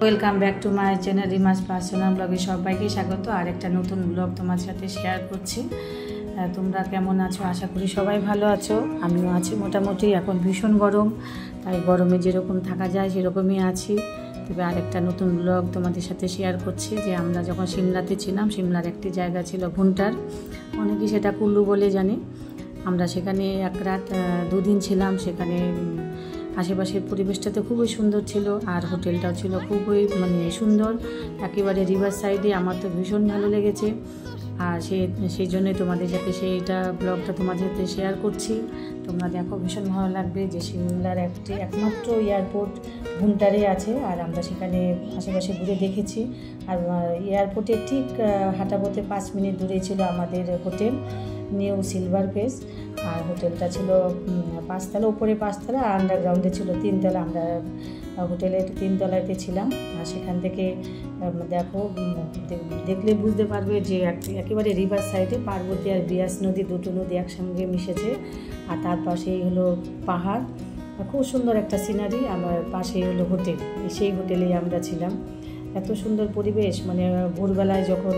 Welcome back to my channel রিমাস personal ব্লগে সবাইকে স্বাগত। আর একটা নতুন ব্লগ তোমার সাথে শেয়ার করছি। তোমরা কেমন আছো? আশা করি সবাই ভালো আছো। আমিও আছি মোটামুটি। এখন ভীষণ গরম, তাই গরমে যেরকম থাকা যায় সেরকমই আছি। তবে আরেকটা নতুন ব্লগ তোমাদের সাথে শেয়ার করছি যে আমরা যখন সিমলাতে ছিলাম, সিমলার একটি জায়গা ছিল ভুন্টার, অনেকেই সেটা কুল্লু বলে জানি। আমরা সেখানে এক রাত 2 দিন ছিলাম। সেখানে আশেপাশের পরিবেশটা তো খুবই সুন্দর ছিল, আর হোটেলটাও ছিল খুবই সুন্দর, একেবারে রিভার সাইডে। আমার তো ভীষণ ভালো লেগেছে, আর সেই জন্যই তোমাদের সাথে সেইটা ব্লগটা তোমাদের সাথে শেয়ার করছি। তোমরা দেখো, ভীষণ ভালো লাগবে যে সিমলার একমাত্র এয়ারপোর্ট ভুন্টারে আছে, আর আমরা সেখানে আশেপাশে ঘুরে দেখেছি। আর এয়ারপোর্টের ঠিক হাঁটাপথে 5 মিনিট দূরে ছিল আমাদের হোটেল নিউ সিলভার ফেস। আর হোটেলটা ছিল 5 তলা, উপরে 5 তলা, আর আন্ডারগ্রাউন্ডে ছিল 3 তলা। আমরা হোটেলের 3 তলাতে ছিলাম। আর সেখান থেকে দেখো, দেখলে বুঝতে পারবে যে একেবারে রিভার সাইডে পার্বতী আর বিয়াস নদী, দুটো নদী একসঙ্গে মিশেছে। আর তার পাশেই হলো পাহাড়, খুব সুন্দর একটা সিনারি। আমার পাশেই হলো হোটেল, সেই হোটেলেই আমরা ছিলাম। এত সুন্দর পরিবেশ, ভোরবেলায় যখন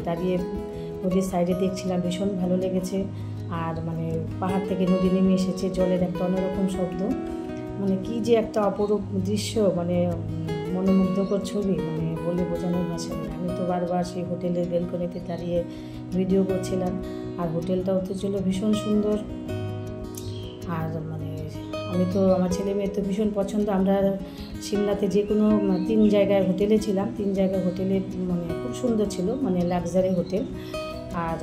দাঁড়িয়ে নদীর সাইডে দেখছিলাম, ভীষণ ভালো লেগেছে। আর পাহাড় থেকে নদী নেমে এসেছে, জলের একটা অন্যরকম শব্দ, কি যে একটা অপরূপ দৃশ্য, মনোমুগ্ধকর ছবি, বলে বোঝানোর ভাষা নেই। আমি তো বারবার সেই হোটেলের বেলকনিতে দাঁড়িয়ে ভিডিও করছিলাম। আর হোটেলটাও তো ছিল ভীষণ সুন্দর। আর আমি তো, আমার ছেলে মেয়ে তো ভীষণ পছন্দ। আমরা সিমলাতে যে কোনো 3 জায়গায় হোটেলে ছিলাম। 3 জায়গায় হোটেলে খুব সুন্দর ছিল, লাক্সারি হোটেল। আর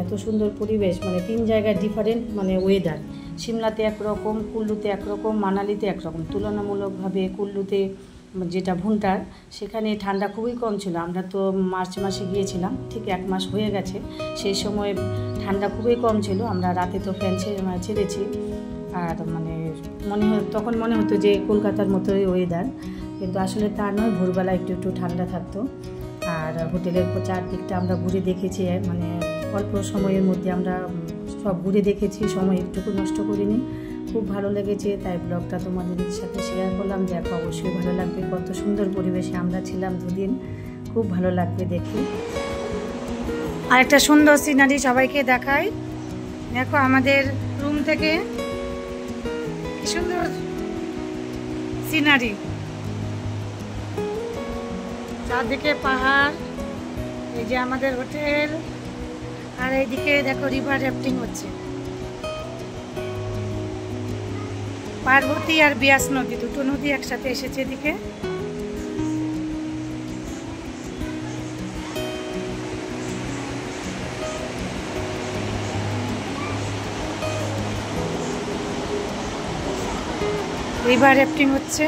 এত সুন্দর পরিবেশ, 3 জায়গায় ডিফারেন্ট ওয়েদার। সিমলাতে একরকম, কুল্লুতে একরকম, মানালিতে একরকম। তুলনামূলকভাবে কুল্লুতে, যেটা ভুন্টার, সেখানে ঠান্ডা খুবই কম ছিল। আমরা তো মার্চ মাসে গিয়েছিলাম, ঠিক 1 মাস হয়ে গেছে। সেই সময় ঠান্ডা খুবই কম ছিল। আমরা রাতে তো ফ্যান ছেড়েছি। আর তখন মনে হতো যে কলকাতার মতোই ওয়েদার, কিন্তু আসলে তা নয়। ভোরবেলা একটু ঠান্ডা থাকতো। আর হোটেলের চারদিকটা আমরা ঘুরে দেখেছি, অল্প সময়ের মধ্যে আমরা সব ঘুরে দেখেছি, সময় একটুকু নষ্ট করিনি। খুব ভালো লেগেছে, তাই ব্লগটা তোমাদের সাথে শেয়ার করলাম। দেখো, অবশ্যই ভালো লাগবে। কত সুন্দর পরিবেশে আমরা ছিলাম 2 দিন, খুব ভালো লাগবে দেখে। আর একটা সুন্দর সিনারি সবাইকে দেখাই। দেখো, আমাদের রুম থেকে কি সুন্দর সিনারি, চারদিকে পাহাড়, এই যে আমাদের হোটেল, আর এইদিকে দেখো রিভার র্যাফটিং হচ্ছে। পার্বতী আর বিয়াস নদী, দুটো নদী একসাথে এসেছে এদিকে। রিভার র্যাফটিং হচ্ছে।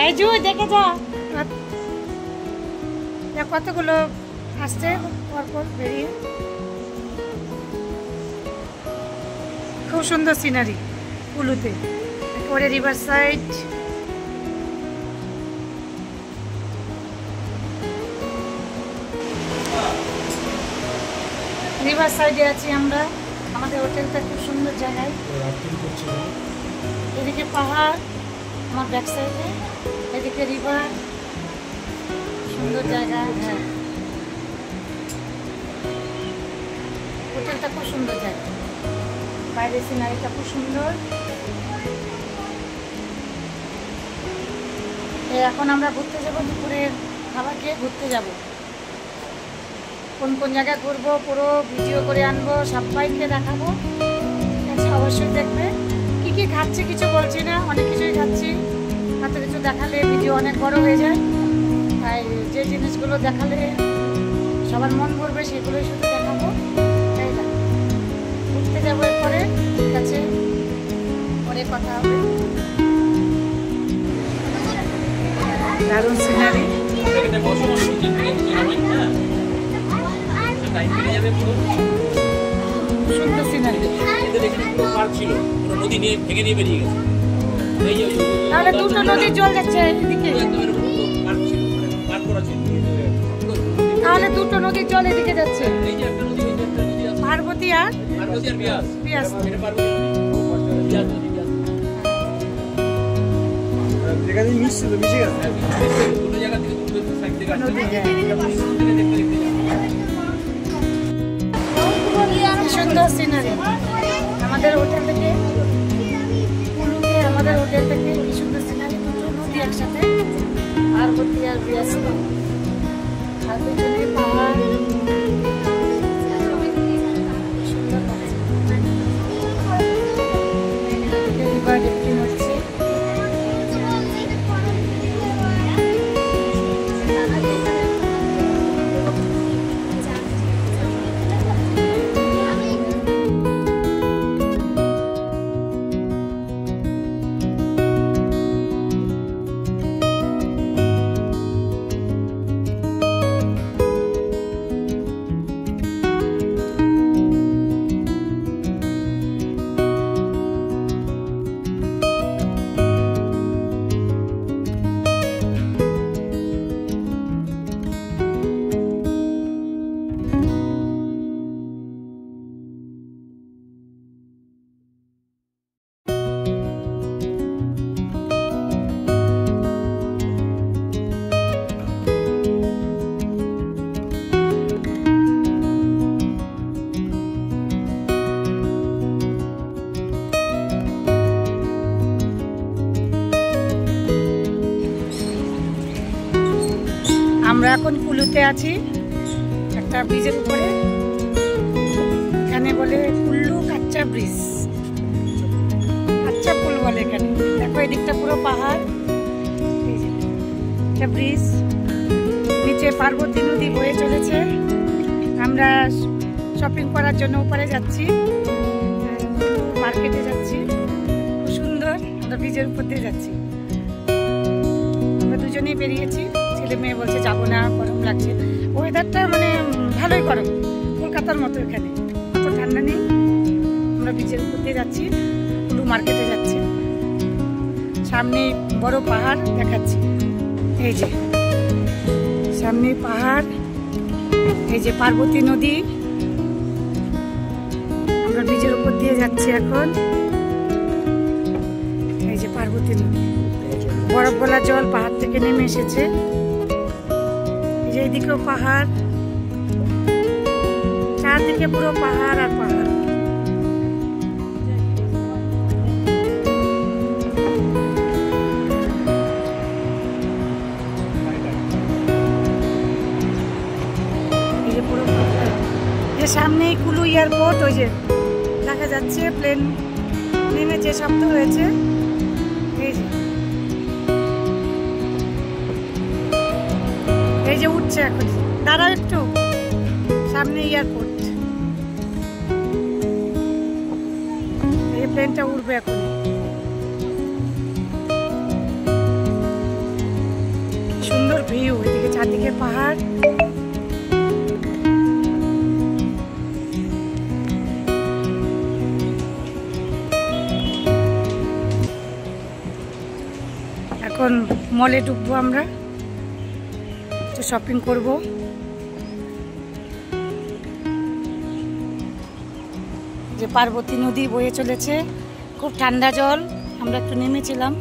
এই যে দেখে যা, কতগুলো আসছে পরপর বেরিয়ে। খুব সুন্দর সিনারি কুল্লুতে, পরে রিভার সাইড। রিভার সাইডে আছি আমরা। আমাদের হোটেলটা খুব সুন্দর জায়গায়। এদিকে পাহাড় আমার ব্যাক সাইডে, এদিকে রিভার, সুন্দর জায়গা। হ্যাঁ, হোটেলটা খুব সুন্দর জায়গা, বাইরের সিনারিটা খুব সুন্দর। এখন আমরা ঘুরতে যাব, দুপুরের খাবার খেয়ে ঘুরতে যাব। কোন কোন জায়গায় ঘুরবো পুরো ভিডিও করে আনবো, সবাইকে দেখাবো। ঠিক আছে, অবশ্যই দেখবে। কি কি খাচ্ছি কিছু বলছি না, অনেক কিছুই খাচ্ছি। এত কিছু দেখালে ভিডিও অনেক বড় হয়ে যায়, তাই যে জিনিসগুলো দেখালে সবার মন ভরবে সেগুলোই শুধু দেখাবো। তাই না, ঘুরতে যাবো এরপরে। ঠিক আছে, পরে কথা হবে। দারুণ সিনারি, সুন্দর সিনারি। তাহলে দুটো নদীর জল যাচ্ছে এদিকে, তাহলে দুটো নদীর জল এদিকে যাচ্ছে, পার্বতী আর বিয়াস। সুন্দর সিনারি আমাদের হোটেল থেকে কুলুতে, আমাদের হোটেল থেকে কি সুন্দর সিনারি, দুটো নদী একসাথে, পার্বতী আর বিয়াস, আর দুজনে পাহাড়, সুন্দর লাগছে। হচ্ছে আমরা এখন কুলুতে আছি, একটা ব্রিজের উপরে, এখানে বলে কুল্লু কাচ্চা ব্রিজ, কাচ্চা পুল বলে এখানে। দেখো এদিকটা পুরো পাহাড়, একটা ব্রিজ, নিচে পার্বতী নদী বয়ে চলেছে। আমরা শপিং করার জন্য উপরে যাচ্ছি, মার্কেটে যাচ্ছি, খুব সুন্দর। আমরা ব্রিজের উপর দিয়ে যাচ্ছি, আমরা দুজনেই বেরিয়েছি। ছেলে মেয়ে বলছে যাবো না, গরম লাগছে। ওয়েদারটা মানে ভালোই গরম, কলকাতার মতো, এখানে অত ঠান্ডা নেই। আমরা ব্রিজের উপর দিয়ে যাচ্ছি, কুলু মার্কেটে যাচ্ছি। সামনে বড় পাহাড় দেখাচ্ছি, এই যে সামনে পাহাড়, এই যে পার্বতী নদী। আমরা ব্রিজের উপর দিয়ে যাচ্ছি এখন, এই যে পার্বতী নদী, বরফ গলা জল পাহাড় থেকে নেমে এসেছে। এইদিকেও পাহাড়, চারদিকে পুরো পাহাড় আর পাহাড়। এই যে পুরো যে সামনেই কুলু এয়ারপোর্ট, ওই যে দেখা যাচ্ছে প্লেন নেমে যে শব্দ হয়েছে, এই যে এই যে উঠছে এখন। দাঁড়াও একটু, সামনে এয়ারপোর্ট, এই প্লেনটা উঠবে এখন। সুন্দর ভিউ, এদিকে চারদিকে পাহাড়। এখন মলে ঢুকবো আমরা, শপিং করব। যে পার্বতী নদী বয়ে চলেছে, খুব ঠান্ডা জল। আমরা একটু নেমেছিলাম।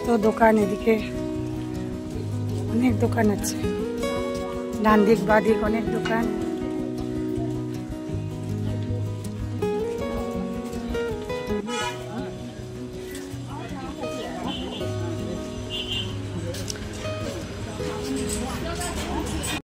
তো দোকান, এদিকে অনেক দোকান আছে, ডান দিক বাঁ দিক অনেক দোকান।